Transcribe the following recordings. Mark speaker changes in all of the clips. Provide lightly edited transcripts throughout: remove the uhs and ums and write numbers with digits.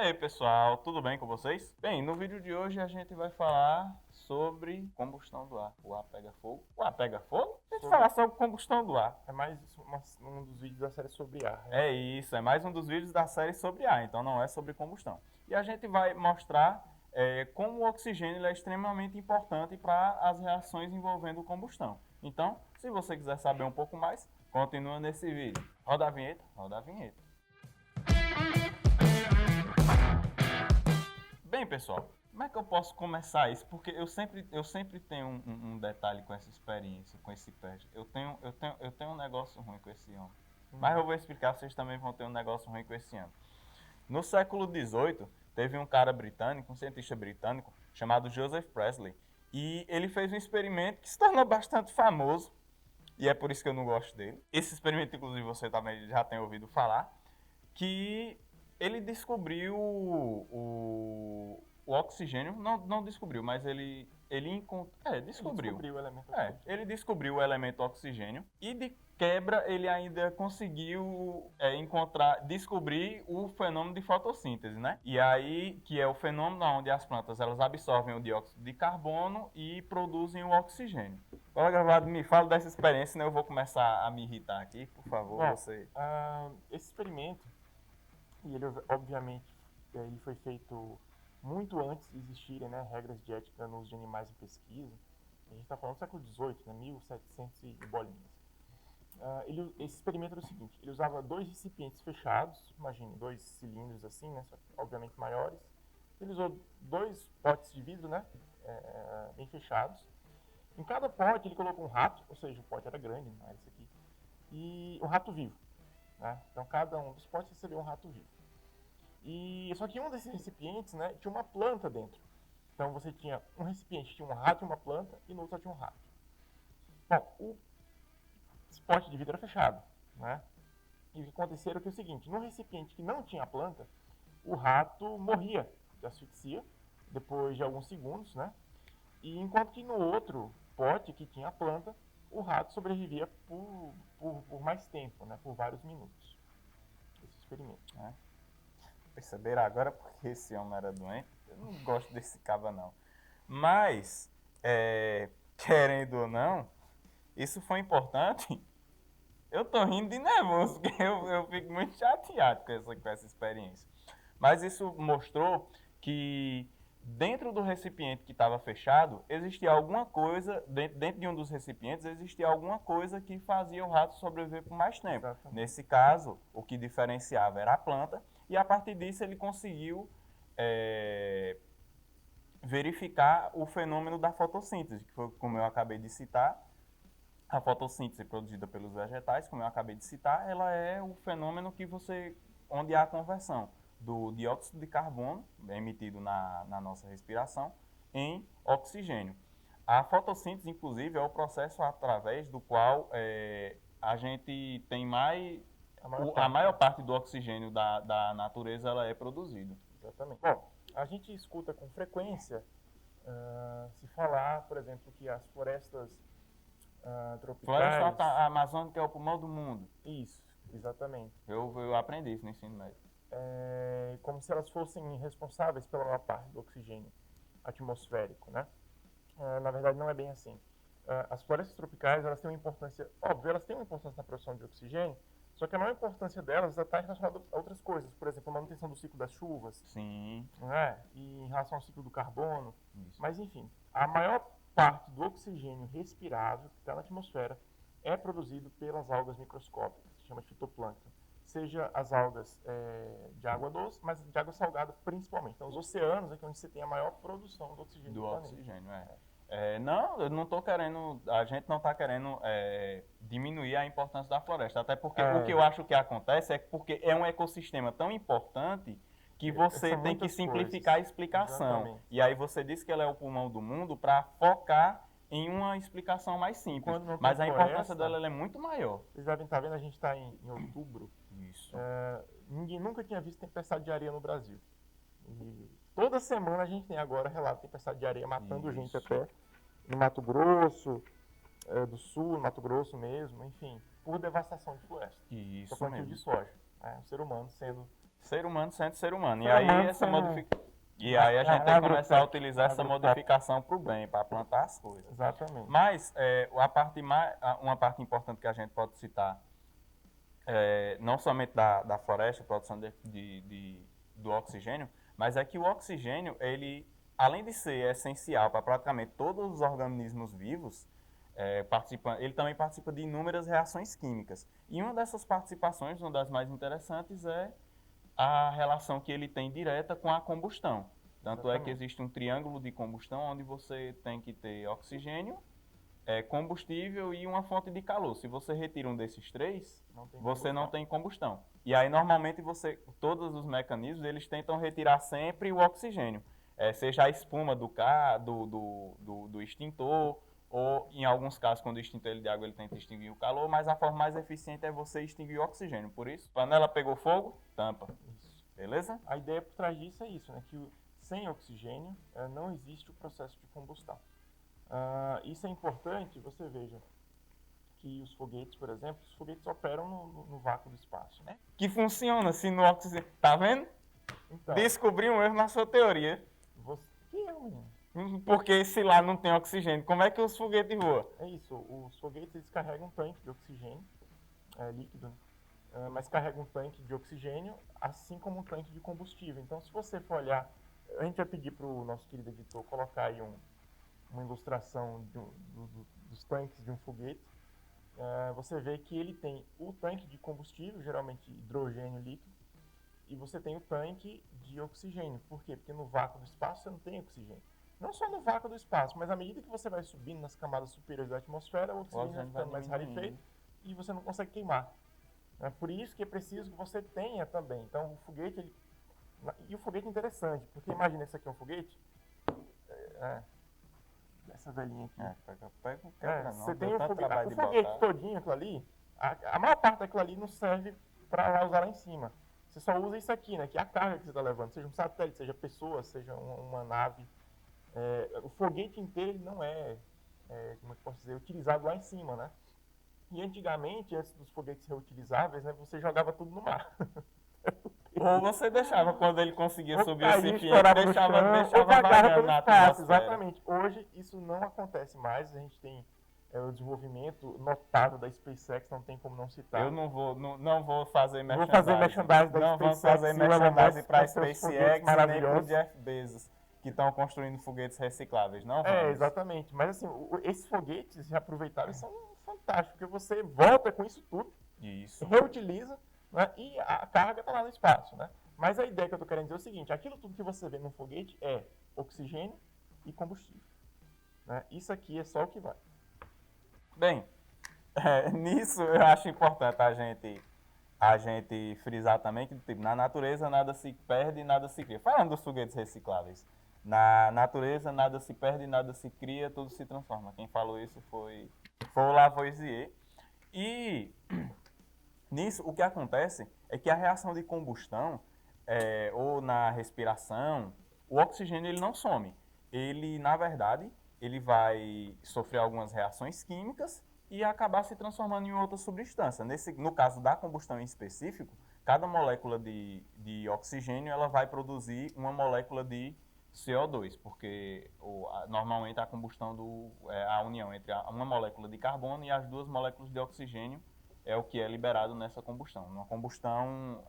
Speaker 1: aí, pessoal, tudo bem com vocês? Bem, no vídeo de hoje a gente vai falar sobre combustão do ar. O ar pega fogo. O ar pega fogo? A gente vai falar sobre combustão do ar.
Speaker 2: É mais um dos vídeos da série sobre ar.
Speaker 1: É isso, é mais um dos vídeos da série sobre ar, então não é sobre combustão. E a gente vai mostrar como o oxigênio ele é extremamente importante para as reações envolvendo combustão. Então, se você quiser saber um pouco mais, continua nesse vídeo. Roda a vinheta, roda a vinheta. Bem, pessoal, como é que eu posso começar isso? Porque eu sempre tenho um detalhe com essa experiência, com esse pet. Eu tenho um negócio ruim com esse homem. Mas eu vou explicar, vocês também vão ter um negócio ruim com esse homem. No século XVIII, teve um cara britânico, um cientista britânico, chamado Joseph Priestley. E ele fez um experimento que se tornou bastante famoso. E é por isso que eu não gosto dele. Esse experimento, inclusive, você também já tem ouvido falar. Que ele descobriu o oxigênio, não descobriu, mas ele descobriu.
Speaker 2: Descobriu o elemento
Speaker 1: Ele descobriu o elemento oxigênio e de quebra ele ainda conseguiu descobrir o fenômeno de fotossíntese, né? E aí, que é o fenômeno onde as plantas elas absorvem o dióxido de carbono e produzem o oxigênio. Olha, gravado, me fala dessa experiência, senão eu vou começar a me irritar aqui, por favor, você.
Speaker 2: Esse experimento, e ele obviamente ele foi feito muito antes de existirem, né, regras de ética no uso de animais em pesquisa. A gente está falando do século XVIII, né, 1700 e bolinhas. Esse experimento era o seguinte: ele usava dois recipientes fechados, imagine, dois cilindros assim, né, só que obviamente maiores. Ele usou dois potes de vidro, né, bem fechados. Em cada pote ele colocou um rato, ou seja, o pote era grande, não era esse aqui, e um rato vivo. Né? Então cada um dos potes recebeu um rato vivo. E só que um desses recipientes, né, tinha uma planta dentro. Então você tinha um recipiente, tinha um rato e uma planta, e no outro só tinha um rato. Bom, o pote de vidro era fechado. Né? E o que acontecia era o seguinte: no recipiente que não tinha planta, o rato morria de asfixia depois de alguns segundos, né? E enquanto que no outro pote que tinha a planta, o rato sobrevivia por mais tempo, né? Por vários minutos. Esse experimento.
Speaker 1: Né? Perceberam agora porque esse homem era doente? Eu não gosto desse caba não. Mas, querendo ou não, isso foi importante. Eu tô rindo de nervoso, porque eu fico muito chateado com essa experiência. Mas isso mostrou que dentro do recipiente que estava fechado, existia alguma coisa, dentro de um dos recipientes, existia alguma coisa que fazia o rato sobreviver por mais tempo.
Speaker 2: Exatamente.
Speaker 1: Nesse caso, o que diferenciava era a planta, e a partir disso ele conseguiu verificar o fenômeno da fotossíntese, que foi como eu acabei de citar. A fotossíntese produzida pelos vegetais, como eu acabei de citar, ela é o fenômeno onde há a conversão do dióxido de carbono, emitido na nossa respiração, em oxigênio. A fotossíntese, inclusive, é o processo através do qual a gente tem a maior parte do oxigênio da natureza ela é produzido.
Speaker 2: Exatamente. Bom, a gente escuta com frequência se falar, por exemplo, que as florestas tropicais...
Speaker 1: Floresta amazônica é o pulmão do mundo.
Speaker 2: Isso, exatamente.
Speaker 1: Eu aprendi isso no ensino médio.
Speaker 2: Como se elas fossem responsáveis pela maior parte do oxigênio atmosférico, né? Na verdade, não é bem assim. As florestas tropicais, elas têm uma importância, óbvio, elas têm uma importância na produção de oxigênio, só que a maior importância delas está relacionada a outras coisas, por exemplo, a manutenção do ciclo das chuvas.
Speaker 1: Sim.
Speaker 2: Né? E em relação ao ciclo do carbono.
Speaker 1: Isso.
Speaker 2: Mas, enfim, a maior parte do oxigênio respirável que está na atmosfera é produzido pelas algas microscópicas, que se chama fitoplâncton. Seja as algas de água doce, mas de água salgada principalmente. Então, os oceanos é onde você tem a maior produção do oxigênio do planeta.
Speaker 1: Oxigênio, não, eu não tô querendo, a gente não está querendo diminuir a importância da floresta, até porque o que eu acho que acontece é porque é um ecossistema tão importante que você tem que simplificar a explicação.
Speaker 2: Exatamente.
Speaker 1: E aí você disse que ela é o pulmão do mundo para focar em uma explicação mais simples. Mas a importância dela é muito maior.
Speaker 2: Vocês devem estar vendo, a gente está em outubro.
Speaker 1: Isso.
Speaker 2: Ninguém nunca tinha visto tempestade de areia no Brasil. E toda semana a gente tem agora relato de tempestade de areia matando gente até no Mato Grosso do Sul, no Mato Grosso mesmo, enfim, por devastação de floresta.
Speaker 1: Isso
Speaker 2: plantio de soja. O ser humano sendo
Speaker 1: Ser humano sendo ser humano. E
Speaker 2: Ser
Speaker 1: aí
Speaker 2: humano
Speaker 1: essa
Speaker 2: sendo-
Speaker 1: modificação. E aí a gente tem que começar a
Speaker 2: Agrotech,
Speaker 1: utilizar essa
Speaker 2: agrotech.
Speaker 1: modificação para o bem, para plantar as coisas.
Speaker 2: Exatamente.
Speaker 1: Mas uma parte importante que a gente pode citar, não somente da floresta, produção do oxigênio, mas é que o oxigênio, ele, além de ser essencial para praticamente todos os organismos vivos, ele também participa de inúmeras reações químicas. E uma dessas participações, uma das mais interessantes, é a relação que ele tem direta com a combustão. Tanto é que existe um triângulo de combustão onde você tem que ter oxigênio, combustível e uma fonte de calor. Se você retira um desses três, você não tem combustão. E aí, normalmente, todos os mecanismos, eles tentam retirar sempre o oxigênio. Seja a espuma do extintor, ou, em alguns casos, quando o extintor é de água, ele tenta extinguir o calor, mas a forma mais eficiente é você extinguir o oxigênio. Por isso, panela pegou fogo, tampa.
Speaker 2: Isso.
Speaker 1: Beleza?
Speaker 2: A ideia por trás disso é isso, né? Que sem oxigênio não existe o processo de combustão. Isso é importante, você veja que os foguetes, por exemplo, os foguetes operam no vácuo do espaço, né?
Speaker 1: Que funciona assim no oxigênio. Tá vendo?
Speaker 2: Então,
Speaker 1: Descobri um erro na sua teoria.
Speaker 2: que é, menino?
Speaker 1: Porque se lá não tem oxigênio, como é que os foguetes voam?
Speaker 2: É isso, os foguetes eles carregam um tanque de oxigênio líquido, né? Mas carregam um tanque de oxigênio, assim como um tanque de combustível. Então, se você for olhar, a gente vai pedir para o nosso querido editor colocar aí uma ilustração dos tanques de um foguete. Você vê que ele tem o tanque de combustível, geralmente hidrogênio líquido, e você tem o tanque de oxigênio. Por quê? Porque no vácuo do espaço você não tem oxigênio. Não só no vácuo do espaço, mas à medida que você vai subindo nas camadas superiores da atmosfera, o oxigênio vai ficando mais rarefeito e você não consegue queimar. É por isso que é preciso que você tenha também. Então, o foguete... E o foguete é interessante, porque imagina, esse aqui é um foguete. Essa velhinha aqui. Você tem o foguete todinho, aquilo ali. A maior parte daquilo ali não serve para usar lá em cima. Você só usa isso aqui, né? Que é a carga que você está levando. Seja um satélite, seja pessoa, seja uma nave. O foguete inteiro ele não como é que posso dizer, utilizado lá em cima, né? E antigamente, antes dos foguetes reutilizáveis, né, você jogava tudo no mar.
Speaker 1: Ou você deixava, quando ele conseguia subir o recipiente, deixava
Speaker 2: vagando
Speaker 1: na atmosfera.
Speaker 2: Exatamente. Hoje isso não acontece mais. A gente tem o desenvolvimento notável da SpaceX, não tem como não citar.
Speaker 1: Eu não vou fazer merchandising.
Speaker 2: Vou fazer merchandising da
Speaker 1: não
Speaker 2: SpaceX.
Speaker 1: Não vamos fazer merchandising para a SpaceX nem para o Jeff Bezos, que estão construindo foguetes recicláveis. Não vamos.
Speaker 2: Exatamente. Mas assim, esses foguetes reaproveitáveis são fantásticos, porque você volta com isso tudo, reutiliza, né, e a carga está lá no espaço, né? Mas a ideia que eu estou querendo dizer é o seguinte: aquilo tudo que você vê num foguete é oxigênio e combustível, né? Isso aqui é só o que vai.
Speaker 1: Bem, nisso eu acho importante a gente frisar também que tipo, na natureza nada se perde e nada se cria. Falando dos foguetes recicláveis, na natureza nada se perde e nada se cria, tudo se transforma. Quem falou isso foi o Lavoisier. E nisso, o que acontece é que a reação de combustão, ou na respiração, o oxigênio ele não some. Ele, na verdade, ele vai sofrer algumas reações químicas e acabar se transformando em outra substância. No caso da combustão em específico, cada molécula de oxigênio ela vai produzir uma molécula de CO2, porque normalmente a combustão a união entre uma molécula de carbono e as duas moléculas de oxigênio é o que é liberado nessa combustão. Uma combustão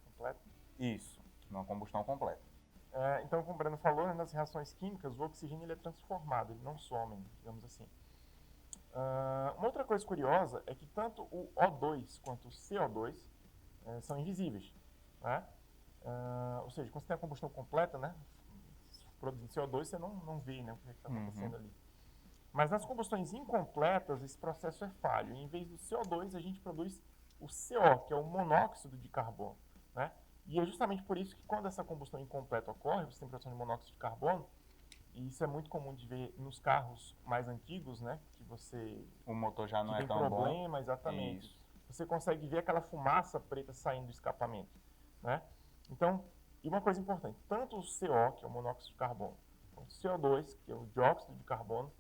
Speaker 2: completa?
Speaker 1: Isso, uma combustão completa.
Speaker 2: Então, como o Breno falou, né, nas reações químicas, o oxigênio ele é transformado, ele não some, digamos assim. Uma outra coisa curiosa é que tanto o O2 quanto o CO2 são invisíveis, né? Ou seja, quando você tem a combustão completa, né, produzindo CO2, você não vê, né, o que está acontecendo ali. Mas nas combustões incompletas, esse processo é falho. E em vez do CO2, a gente produz o CO, que é o monóxido de carbono, né? E é justamente por isso que quando essa combustão incompleta ocorre, você tem produção de monóxido de carbono, e isso é muito comum de ver nos carros mais antigos, né? Que
Speaker 1: o motor já não é tão
Speaker 2: bom. Tem problema, exatamente. Isso. Você consegue ver aquela fumaça preta saindo do escapamento, né? Então, e uma coisa importante, tanto o CO, que é o monóxido de carbono, quanto o CO2, que é o dióxido de carbono,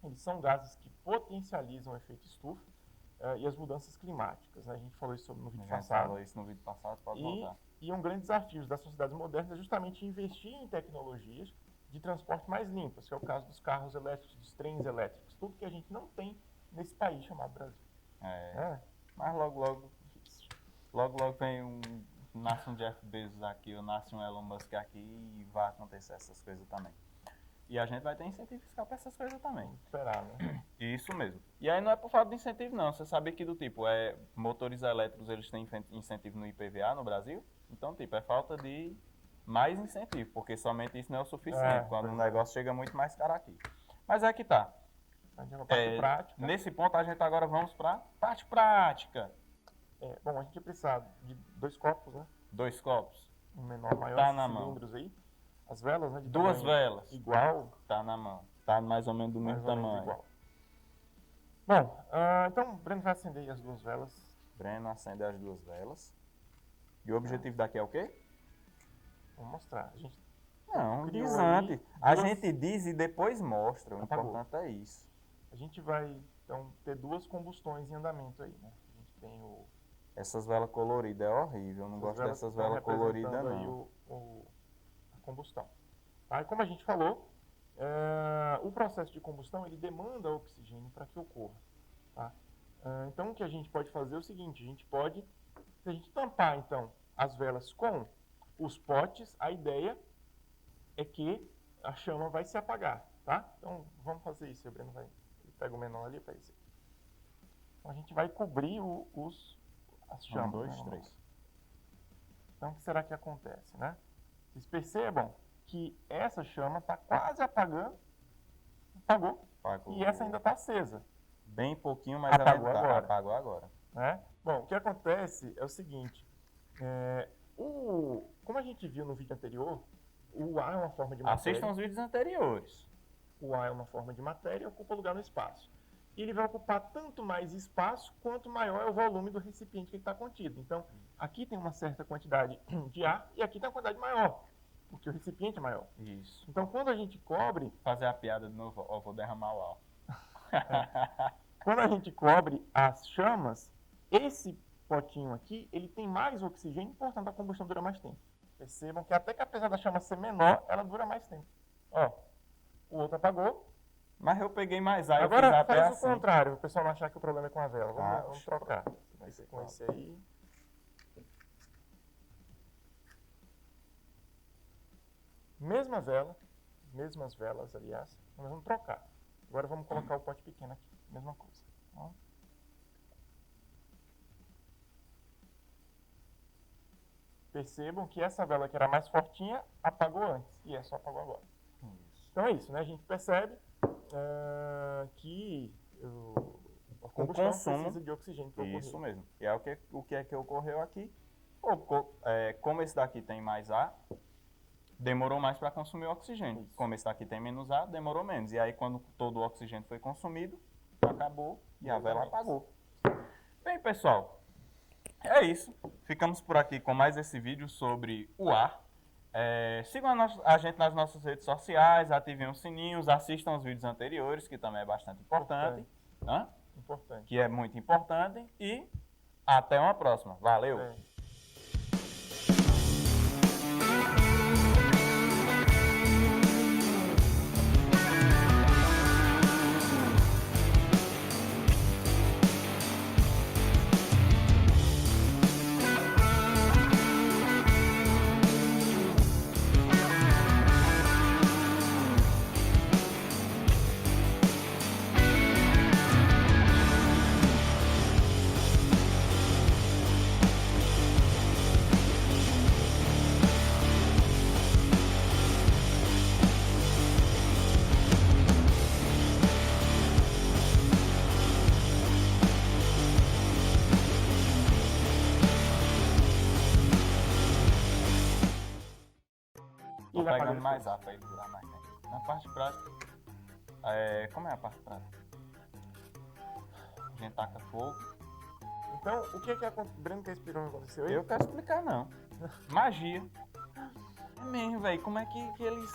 Speaker 2: eles são gases que potencializam o efeito estufa, e as mudanças climáticas, né? A gente falou isso no vídeo
Speaker 1: A gente
Speaker 2: passado.
Speaker 1: falou isso no vídeo passado, pode voltar.
Speaker 2: E um grande desafio das sociedades modernas é justamente investir em tecnologias de transporte mais limpas, que é o caso dos carros elétricos, dos trens elétricos, tudo que a gente não tem nesse país chamado Brasil.
Speaker 1: Mas logo vem nasce um Jeff Bezos aqui, ou nasce um Elon Musk aqui e vai acontecer essas coisas também. E a gente vai ter incentivo fiscal para essas coisas também.
Speaker 2: Vamos esperar, né?
Speaker 1: Isso mesmo. E aí não é por falta de incentivo não, você sabe que do tipo, motores elétricos eles têm incentivo no IPVA no Brasil, então tipo, é falta de mais incentivo, porque somente isso não é o suficiente, quando o negócio chega muito mais caro aqui. Mas é que tá.
Speaker 2: A gente vai para a parte prática.
Speaker 1: Nesse ponto a gente agora vamos para parte prática.
Speaker 2: Bom, a gente vai precisar de 2 copos, né?
Speaker 1: 2 copos.
Speaker 2: Um menor, maior,
Speaker 1: Tá na
Speaker 2: cilindros aí. As velas, né? De
Speaker 1: 2 velas.
Speaker 2: Igual.
Speaker 1: Tá na mão. Tá mais ou menos do mesmo tamanho.
Speaker 2: Igual. Bom, então o Breno vai acender as 2 velas.
Speaker 1: Breno acende as 2 velas. E o objetivo daqui é o quê?
Speaker 2: Vou mostrar. A gente
Speaker 1: não, diz antes. A gente diz e depois mostra. O importante é isso.
Speaker 2: A gente vai, então, ter 2 combustões em andamento aí, né? A gente tem o...
Speaker 1: Essas velas coloridas é horrível. Eu não gosto dessas velas coloridas, não.
Speaker 2: A combustão. Tá? E como a gente falou, o processo de combustão ele demanda oxigênio para que ocorra. Tá? Então, o que a gente pode fazer é o seguinte, se a gente tampar, então, as velas com os potes, a ideia é que a chama vai se apagar, tá? Então, vamos fazer isso, o Breno ele pega o menor ali para isso. Então, a gente vai cobrir as chamas.
Speaker 1: 1, 2, 3.
Speaker 2: Então, o que será que acontece, né? Vocês percebam que essa chama está quase apagando. Apagou. E essa ainda está acesa.
Speaker 1: Bem pouquinho, mas apagou agora.
Speaker 2: Né? Bom, o que acontece é o seguinte. Como a gente viu no vídeo anterior, o ar é uma forma de matéria.
Speaker 1: Assistam os vídeos anteriores.
Speaker 2: O ar é uma forma de matéria e ocupa lugar no espaço. E ele vai ocupar tanto mais espaço quanto maior é o volume do recipiente que está contido. Então, aqui tem uma certa quantidade de ar e aqui tem uma quantidade maior, porque o recipiente é maior.
Speaker 1: Isso.
Speaker 2: Então, quando a gente cobre...
Speaker 1: Fazer a piada de novo, vou derramar o ar.
Speaker 2: Quando a gente cobre as chamas, esse potinho aqui, ele tem mais oxigênio, portanto a combustão dura mais tempo. Percebam que até que apesar da chama ser menor, ela dura mais tempo. Ó, o outro apagou.
Speaker 1: Mas eu peguei mais ar.
Speaker 2: Agora faz o contrário, o pessoal não achar que o problema é com a vela. Vamos trocar. Vai ser com esse aí. Mesma vela, mesmas velas, aliás. Nós vamos trocar. Agora vamos colocar o pote pequeno aqui. Mesma coisa. Ó. Percebam que essa vela que era mais fortinha apagou antes. E essa só apagou agora. Então é isso, né? A gente percebe que a combustão precisa de oxigênio para ocorrer.
Speaker 1: Isso mesmo. E é o que ocorreu aqui. Como esse daqui tem mais ar, demorou mais para consumir o oxigênio. Isso. Como esse daqui tem menos ar, demorou menos. E aí quando todo o oxigênio foi consumido, acabou e a vela apagou. Bem, pessoal, é isso. Ficamos por aqui com mais esse vídeo sobre o ar. Sigam a gente nas nossas redes sociais, ativem os sininhos, assistam os vídeos anteriores, que também é bastante importante.
Speaker 2: Importante.
Speaker 1: Que é muito importante. E até uma próxima. Valeu! Tô pegando mais ar para ele durar mais tempo. Na parte prática, como é a parte prática? A gente taca fogo.
Speaker 2: Então, o que o Breno quer explicar o que aconteceu aí?
Speaker 1: Eu quero explicar não. Magia. É mesmo, velho. Como é que eles